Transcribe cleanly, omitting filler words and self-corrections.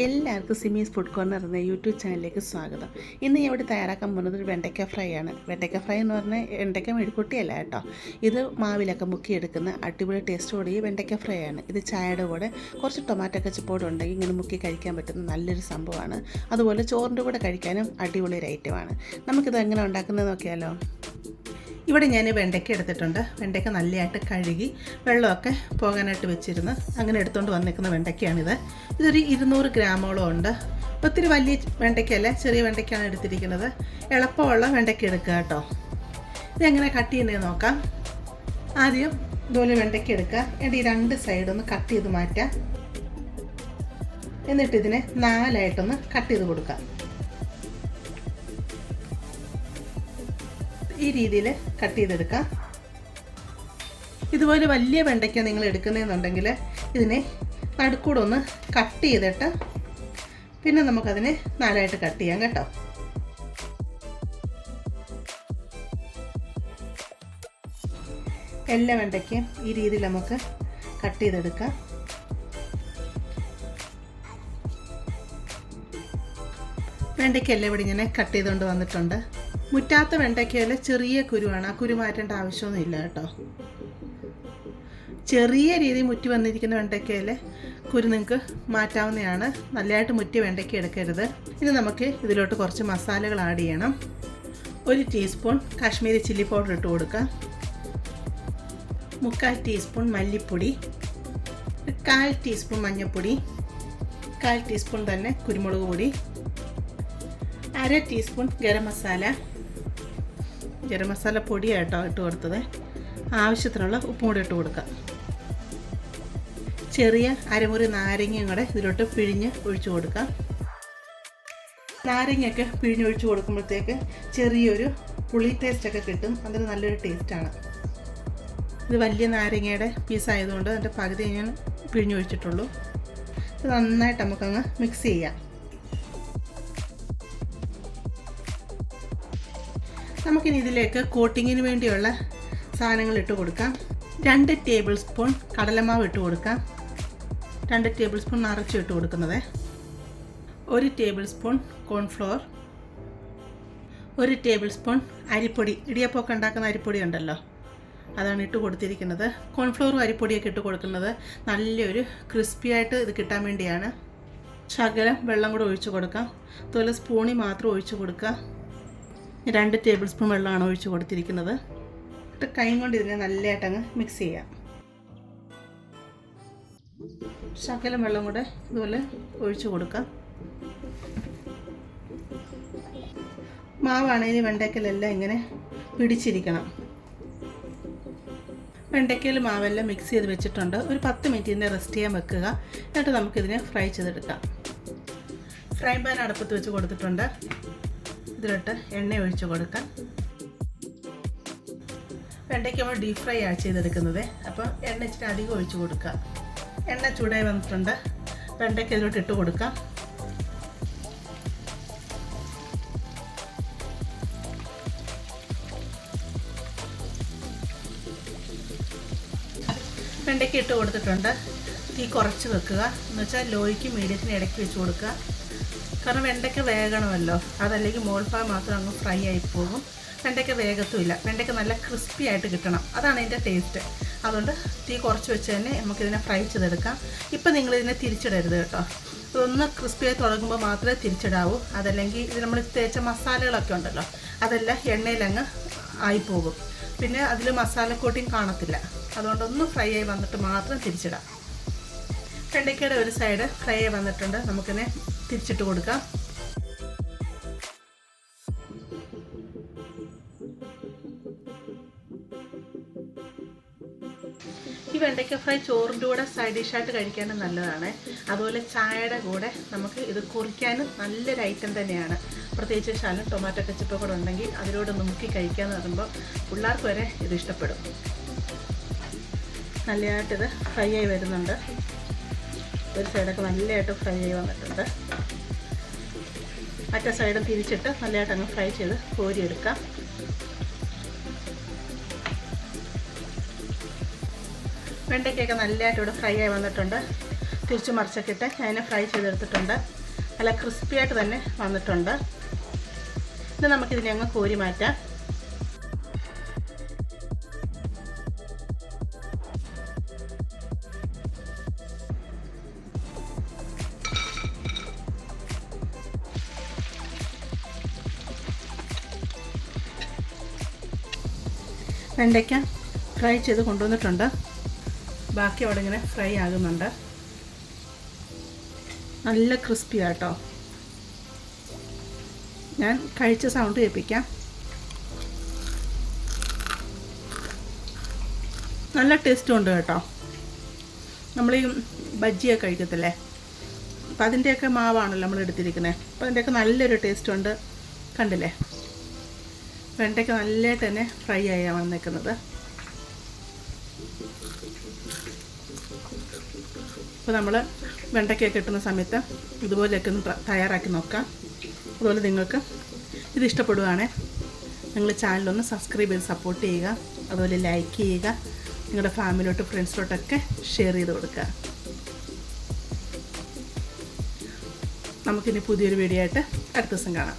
എല്ലാവർക്കും സിമീസ് food corner എന്ന YouTube ചാനലിലേക്ക് സ്വാഗതം. ഇന്ന് ഞാൻ ഇവിടെ തയ്യാറാക്കാൻ പോകുന്നത് ഒരു വെണ്ടയ്ക്ക ഫ്രൈ ആണ്. വെണ്ടയ്ക്ക ഫ്രൈ എന്ന് പറഞ്ഞാൽ വെണ്ടയ്ക്ക മെഴുക്കുട്ടിയല്ല കേട്ടോ. ഇത് മാവിലൊക്കെ മുക്കിയെടുക്കുന്ന അടിപൊളി ടേസ്റ്റോടെ ഈ വെണ്ടയ്ക്ക ഫ്രൈ ആണ്. ഇത് ചായയുടെ കൂടെ കുറച്ച് ടൊമാറ്റോ കെച്ചപ്പോട് ഉണ്ടെങ്കിൽ ഇങ്ങനെ മുക്കി കഴിക്കാൻ പറ്റുന്ന നല്ലൊരു സംഭവമാണ്. അതുപോലെ ചോറിൻ്റെ കൂടെ കഴിക്കാനും അടിപൊളി ഒരു ഐറ്റമാണ്. നമുക്കിത് എങ്ങനെ ഉണ്ടാക്കുന്നത് നോക്കിയാലോ. ഇവിടെ ഞാൻ വെണ്ടയ്ക്ക എടുത്തിട്ടുണ്ട്. വെണ്ടയ്ക്ക നല്ലതായിട്ട് കഴുകി വെള്ളമൊക്കെ പോകാനായിട്ട് വെച്ചിരുന്ന് അങ്ങനെ എടുത്തുകൊണ്ട് വന്നിരിക്കുന്ന വെണ്ടയ്ക്കയാണിത്. ഇതൊരു 200 ഗ്രാമോളം ഉണ്ട്. ഒത്തിരി വലിയ വെണ്ടയ്ക്കല്ല, ചെറിയ വെണ്ടയ്ക്കാണ് എടുത്തിരിക്കുന്നത്. എളുപ്പമുള്ള വെണ്ടയ്ക്ക എടുക്കുക കേട്ടോ. ഇതെങ്ങനെ കട്ട് ചെയ്യുന്നത് നോക്കാം. ആദ്യം ഇതുപോലെ വെണ്ടയ്ക്ക എടുക്കുക. എന്നിട്ട് ഈ 2 സൈഡൊന്ന് കട്ട് ചെയ്ത് മാറ്റുക. എന്നിട്ട് ഇതിനെ 4ആയിട്ടൊന്ന് കട്ട് ചെയ്ത് കൊടുക്കുക. ഈ രീതിയിൽ കട്ട് ചെയ്തെടുക്കാം. ഇതുപോലെ വലിയ വെണ്ടയ്ക്ക നിങ്ങൾ എടുക്കുന്നതെന്നുണ്ടെങ്കിൽ ഇതിനെ നടുക്കൂടെ ഒന്ന് കട്ട് ചെയ്തിട്ട് പിന്നെ നമുക്കതിനെ 4ആയിട്ട് കട്ട് ചെയ്യാം കേട്ടോ. എല്ലാ വെണ്ടയ്ക്കയും ഈ രീതിയിൽ നമുക്ക് കട്ട് ചെയ്തെടുക്കാം. വെണ്ടയ്ക്കെല്ലാം ഇവിടെ ഇങ്ങനെ കട്ട് ചെയ്തുകൊണ്ട് വന്നിട്ടുണ്ട്. മുറ്റാത്ത വെണ്ടയ്ക്കയിൽ ചെറിയ കുരുവാണ്. ആ കുരു മാറ്റേണ്ട ആവശ്യമൊന്നുമില്ല കേട്ടോ. ചെറിയ രീതിയിൽ മുറ്റി വന്നിരിക്കുന്ന വെണ്ടയ്ക്കയിൽ കുരു നിങ്ങൾക്ക് മാറ്റാവുന്നതാണ്. നല്ലതായിട്ട് മുറ്റിയ വെണ്ടയ്ക്ക എടുക്കരുത്. ഇനി നമുക്ക് ഇതിലോട്ട് കുറച്ച് മസാലകൾ ആഡ് ചെയ്യണം. 1 ടീസ്പൂൺ കാശ്മീരി ചില്ലി പൗഡർ ഇട്ട് കൊടുക്കാം. 3/4 ടീസ്പൂൺ മല്ലിപ്പൊടി, 1/4 ടീസ്പൂൺ മഞ്ഞൾപ്പൊടി, 1/4 ടീസ്പൂൺ തന്നെ കുരുമുളക് പൊടി, 1/2 ടീസ്പൂൺ ഗരം മസാല പൊടിയായിട്ടോ ഇട്ട് കൊടുത്തത്. ആവശ്യത്തിനുള്ള ഉപ്പും കൂടി ഇട്ട് കൊടുക്കാം. ചെറിയ അരമുറി നാരങ്ങയും കൂടെ ഇതിലോട്ട് പിഴിഞ്ഞ് ഒഴിച്ചു കൊടുക്കാം. നാരങ്ങയൊക്കെ പിഴിഞ്ഞൊഴിച്ച് കൊടുക്കുമ്പോഴത്തേക്ക് ചെറിയൊരു പുളി ടേസ്റ്റൊക്കെ കിട്ടും. അതിന് നല്ലൊരു ടേസ്റ്റാണ്. ഇത് വലിയ നാരങ്ങയുടെ പീസായതുകൊണ്ട് അതിൻ്റെ പകുതി ഞാൻ പിഴിഞ്ഞൊഴിച്ചിട്ടുള്ളൂ. ഇത് നന്നായിട്ട് നമുക്കങ്ങ് മിക്സ് ചെയ്യാം. നമുക്കിനി ഇതിലേക്ക് കോട്ടിങ്ങിന് വേണ്ടിയുള്ള സാധനങ്ങൾ ഇട്ട് കൊടുക്കാം. 2 ടേബിൾ സ്പൂൺ കടലമാവ് ഇട്ട് കൊടുക്കാം. 2 ടേബിൾ സ്പൂൺ നിറച്ച് ഇട്ട് കൊടുക്കുന്നത്. 1 table spoon cornflour, 1 table spoon അരിപ്പൊടി. ഇടിയപ്പമൊക്കെ ഉണ്ടാക്കുന്ന അരിപ്പൊടി ഉണ്ടല്ലോ, അതാണ് ഇട്ട് കൊടുത്തിരിക്കുന്നത്. കോൺഫ്ലോറും അരിപ്പൊടിയൊക്കെ ഇട്ട് കൊടുക്കുന്നത് നല്ലൊരു ക്രിസ്പിയായിട്ട് ഇത് കിട്ടാൻ വേണ്ടിയാണ്. ശകലം വെള്ളം കൂടെ ഒഴിച്ച് കൊടുക്കാം. അതുപോലെ സ്പൂണിൽ മാത്രം ഒഴിച്ച് കൊടുക്കുക. 2 ടേബിൾ സ്പൂൺ വെള്ളമാണ് ഒഴിച്ച് കൊടുത്തിരിക്കുന്നത്. എന്നിട്ട് കൈ കൊണ്ട് ഇതിനെ നല്ലതായിട്ടങ്ങ് മിക്സ് ചെയ്യാം. ശകലം വെള്ളം കൂടെ ഇതുപോലെ ഒഴിച്ച് കൊടുക്കാം. മാവാണെങ്കിൽ വെണ്ടയ്ക്കലെല്ലാം ഇങ്ങനെ പിടിച്ചിരിക്കണം. വെണ്ടയ്ക്കയിൽ മാവെല്ലാം മിക്സ് ചെയ്ത് വെച്ചിട്ടുണ്ട്. ഒരു 10 മിനിറ്റിൻ്റെ റെസ്റ്റ് ചെയ്യാൻ വെക്കുക. എന്നിട്ട് നമുക്കിതിനെ ഫ്രൈ ചെയ്തെടുക്കാം. ഫ്രൈ പാൻ അടുപ്പത്ത് വെച്ച് കൊടുത്തിട്ടുണ്ട്. ഇതിലോട്ട് എണ്ണ ഒഴിച്ച് കൊടുക്കാം. വെണ്ടയ്ക്ക് നമ്മൾ ഡീപ് ഫ്രൈ ആണ് ചെയ്തെടുക്കുന്നത്. അപ്പോൾ എണ്ണ ഇച്ചിരി അധികം ഒഴിച്ച് കൊടുക്കുക. എണ്ണ ചൂടായി വന്നിട്ടുണ്ട്. വെണ്ടയ്ക്ക് ഇതിലോട്ട് ഇട്ട് കൊടുക്കാം. വെണ്ടയ്ക്ക് ഇട്ട് കൊടുത്തിട്ടുണ്ട്. തീ കുറച്ച് വെക്കുക. എന്ന് വെച്ചാൽ ലോയ്ക്ക് മീഡിയത്തിന് ഇടയ്ക്ക് വെച്ച് കൊടുക്കുക. കാരണം വെണ്ടയ്ക്ക വേകണമല്ലോ, അതല്ലെങ്കിൽ മോൾഭാഗം മാത്രം അങ്ങ് ഫ്രൈ ആയി പോകും. വെണ്ടയ്ക്ക വേഗത്തുമില്ല. വെണ്ടയ്ക്ക നല്ല ക്രിസ്പി ആയിട്ട് കിട്ടണം, അതാണ് അതിൻ്റെ ടേസ്റ്റ്. അതുകൊണ്ട് തീ കുറച്ച് വെച്ച് തന്നെ നമുക്കിതിനെ ഫ്രൈ ചെയ്തെടുക്കാം. ഇപ്പം നിങ്ങളിതിനെ തിരിച്ചിടരുത് കേട്ടോ. ഇതൊന്ന് ക്രിസ്പിയായി തുടങ്ങുമ്പോൾ മാത്രമേ തിരിച്ചിടാവൂ. അതല്ലെങ്കിൽ ഇത് നമ്മൾ തേച്ച മസാലകളൊക്കെ ഉണ്ടല്ലോ, അതെല്ലാം എണ്ണയിലങ്ങ് ആയിപ്പോകും. പിന്നെ അതിൽ മസാല കോട്ടിങ് കാണത്തില്ല. അതുകൊണ്ടൊന്ന് ഫ്രൈ ആയി വന്നിട്ട് മാത്രം തിരിച്ചിടാം. വെണ്ടയ്ക്കയുടെ ഒരു സൈഡ് ഫ്രൈ ആയി വന്നിട്ടുണ്ട്. നമുക്കിതിനെ തിരിച്ചിട്ട് കൊടുക്കാം. ഈ വെണ്ടയ്ക്ക ഫ്രൈ ചോറിൻ്റെ കൂടെ സൈഡ് ഡിഷായിട്ട് കഴിക്കാനും നല്ലതാണ്. അതുപോലെ ചായയുടെ കൂടെ നമുക്ക് ഇത് കുറിക്കാനും നല്ലൊരു ഐറ്റം തന്നെയാണ്. പ്രത്യേകിച്ച് ശകലം ടൊമാറ്റോ കെച്ചപ്പ് കൂടെ ഉണ്ടെങ്കിൽ അതിലൂടെ മുക്കി കഴിക്കാമെന്ന് പറയുമ്പോൾ പിള്ളേർക്ക് വരെ ഇത് ഇഷ്ടപ്പെടും. നല്ലതായിട്ടിത് ഫ്രൈ ആയി വരുന്നുണ്ട്. ഒരു സൈഡൊക്കെ നല്ലതായിട്ട് ഫ്രൈ ആയി വന്നിട്ടുണ്ട്. മറ്റേ സൈഡും തിരിച്ചിട്ട് നല്ലതായിട്ട് അങ്ങ് ഫ്രൈ ചെയ്ത് കോരിയെടുക്കാം. വെണ്ടയ്ക്കൊക്കെ നല്ലതായിട്ട് ഇവിടെ ഫ്രൈ ആയി വന്നിട്ടുണ്ട്. തിരിച്ച് മറിച്ചൊക്കെ ഇട്ട് അതിനെ ഫ്രൈ ചെയ്തെടുത്തിട്ടുണ്ട്. നല്ല ക്രിസ്പിയായിട്ട് തന്നെ വന്നിട്ടുണ്ട്. ഇത് നമുക്കിതിനെ അങ്ങ് കോരി മാറ്റാം. വെണ്ടയ്ക്ക ഫ്രൈ ചെയ്ത് കൊണ്ടുവന്നിട്ടുണ്ട്. ബാക്കി അവിടെ ഇങ്ങനെ ഫ്രൈ ആകുന്നുണ്ട്. നല്ല ക്രിസ്പിയാട്ടോ. ഞാൻ കഴിച്ച സൗണ്ട് കേൾപ്പിക്കാം. നല്ല ടേസ്റ്റും ഉണ്ട് കേട്ടോ. നമ്മൾ ഈ ബജ്ജിയൊക്കെ കഴിക്കത്തില്ലേ, അപ്പം അതിൻ്റെയൊക്കെ മാവാണല്ലോ നമ്മൾ എടുത്തിരിക്കുന്നത്. അപ്പോൾ അതിൻ്റെയൊക്കെ നല്ലൊരു ടേസ്റ്റുണ്ട്. കണ്ടില്ലേ, വെണ്ടയ്ക്ക നല്ലതായിട്ട് തന്നെ ഫ്രൈ ആയാണ് വന്നേക്കുന്നത്. അപ്പോൾ നമ്മൾ വെണ്ടയ്ക്കൊക്കെ കിട്ടുന്ന സമയത്ത് ഇതുപോലെയൊക്കെ ഒന്ന് തയ്യാറാക്കി നോക്കാം. അതുപോലെ നിങ്ങൾക്ക് ഇത് ഇഷ്ടപ്പെടുകയാണെങ്കിൽ നിങ്ങൾ ചാനലൊന്ന് സബ്സ്ക്രൈബ് ചെയ്ത് സപ്പോർട്ട് ചെയ്യുക. അതുപോലെ ലൈക്ക് ചെയ്യുക. നിങ്ങളുടെ ഫാമിലിയോട്ട് ഫ്രണ്ട്സിലോട്ടൊക്കെ ഷെയർ ചെയ്ത് കൊടുക്കുക. നമുക്കിനി പുതിയൊരു വീഡിയോ ആയിട്ട് അടുത്ത ദിവസം കാണാം.